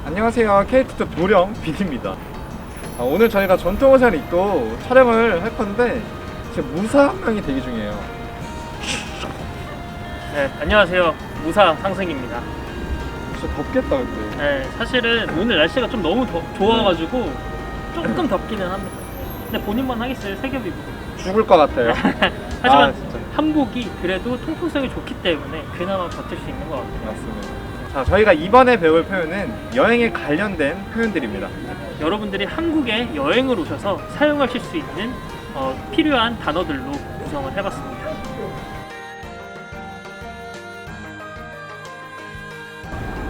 안녕하세요. KT 도령 BD입니다. 오늘 저희가 전통 의상을 입고 촬영을 할 건데 지금 무사 한 명이 대기 중이에요. 네, 안녕하세요. 무사 상승입니다. 진짜 덥겠다 근데. 네, 사실은 오늘 날씨가 좀 너무 좋아가지고 조금 덥기는 합니다. 근데 본인만 하겠어요, 세겹이고. 죽을 것 같아요. 하지만 진짜 한복이 그래도 통풍성이 좋기 때문에 그나마 버틸 수 있는 것 같아요. 맞습니다. 자, 저희가 이번에 배울 표현은 여행에 관련된 표현들입니다. 여러분들이 한국에 여행을 오셔서 사용하실 수 있는 필요한 단어들로 구성을 해봤습니다.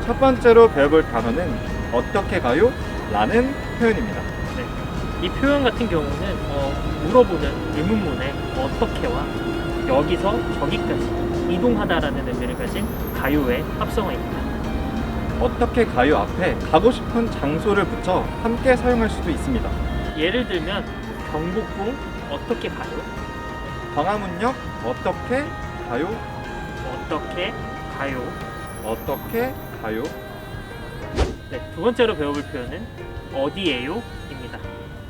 첫 번째로 배워볼 단어는 어떻게 가요? 라는 표현입니다. 네, 이 표현 같은 경우는 물어보는 의문문에 어떻게와 여기서 저기까지 이동하다라는 의미를 가진 가요의 합성어입니다. 어떻게 가요 앞에 가고 싶은 장소를 붙여 함께 사용할 수도 있습니다. 예를 들면 경복궁 어떻게 가요? 광화문역 어떻게 가요? 어떻게 가요? 어떻게 가요? 네, 두 번째로 배워볼 표현은 어디에요? 입니다.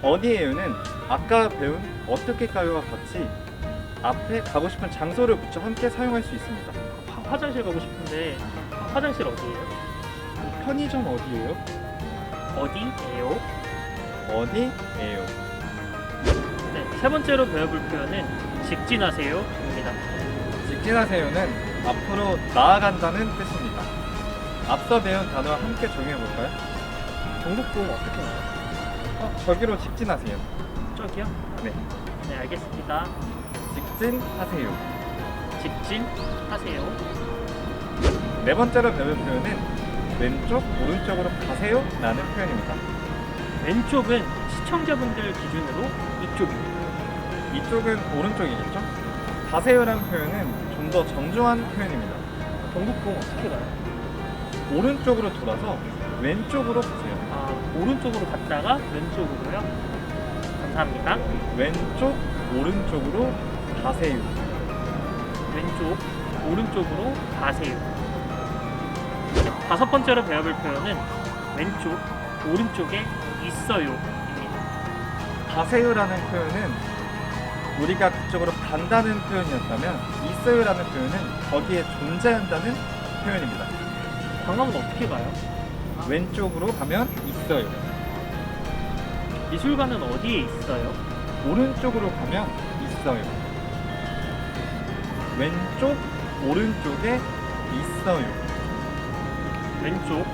어디에요는 아까 배운 어떻게 가요와 같이 앞에 가고 싶은 장소를 붙여 함께 사용할 수 있습니다. 화장실 가고 싶은데 화장실 어디에요? 편의점 어디에요? 어디에요? 어디에요? 네, 세 번째로 배워볼 표현은 직진하세요? 입니다. 직진하세요는 앞으로 나아간다는 뜻입니다. 앞서 배운 단어와 함께 적용해볼까요? 경복궁 어떻게 가요? 저기로 직진하세요. 저기요? 네, 네, 알겠습니다. 직진하세요. 직진하세요. 네 번째로 배울 표현은 왼쪽, 오른쪽으로 가세요 라는 표현입니다. 왼쪽은 시청자분들 기준으로 이쪽입니다. 이쪽은 오른쪽이겠죠? 가세요라는 표현은 좀 더 정중한 표현입니다. 경복궁 어떻게 가요? 오른쪽으로 돌아서 왼쪽으로 가세요. 아, 오른쪽으로 갔다가 왼쪽으로요? 감사합니다. 왼쪽, 오른쪽으로 가세요. 왼쪽, 오른쪽으로 가세요. 다섯 번째로 배워볼 표현은 왼쪽, 오른쪽에 있어요입니다. 가세요라는 표현은 우리가 그쪽으로 간다는 표현이었다면 있어요라는 표현은 거기에 존재한다는 표현입니다. 광화문 어떻게 가요? 왼쪽으로 가면 있어요. 미술관은 어디에 있어요? 오른쪽으로 가면 있어요. 왼쪽, 오른쪽에 있어요. 왼쪽,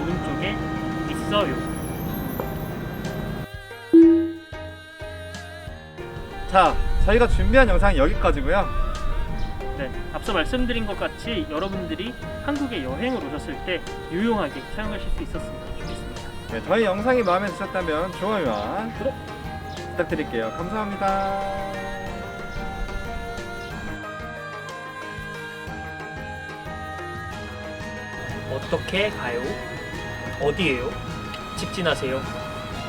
오른쪽에 있어요. 자, 저희가 준비한 영상은 여기까지고요. 네, 앞서 말씀드린 것 같이 여러분들이 한국에 여행을 오셨을 때 유용하게 사용하실 수 있었으면 좋겠습니다. 네, 저희 영상이 마음에 드셨다면 좋아요와 구독 부탁드릴게요. 감사합니다. 어떻게 가요? 어디에요? 직진하세요.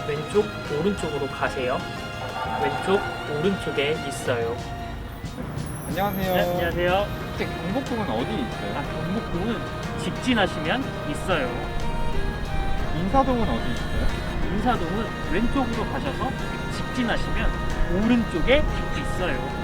왼쪽, 오른쪽으로 가세요. 왼쪽, 오른쪽에 있어요. 안녕하세요. 네, 안녕하세요. 혹시 경복궁은 어디 있어요? 경복궁은 직진하시면 있어요. 인사동은 어디 있어요? 인사동은 왼쪽으로 가셔서 직진하시면 오른쪽에 있어요.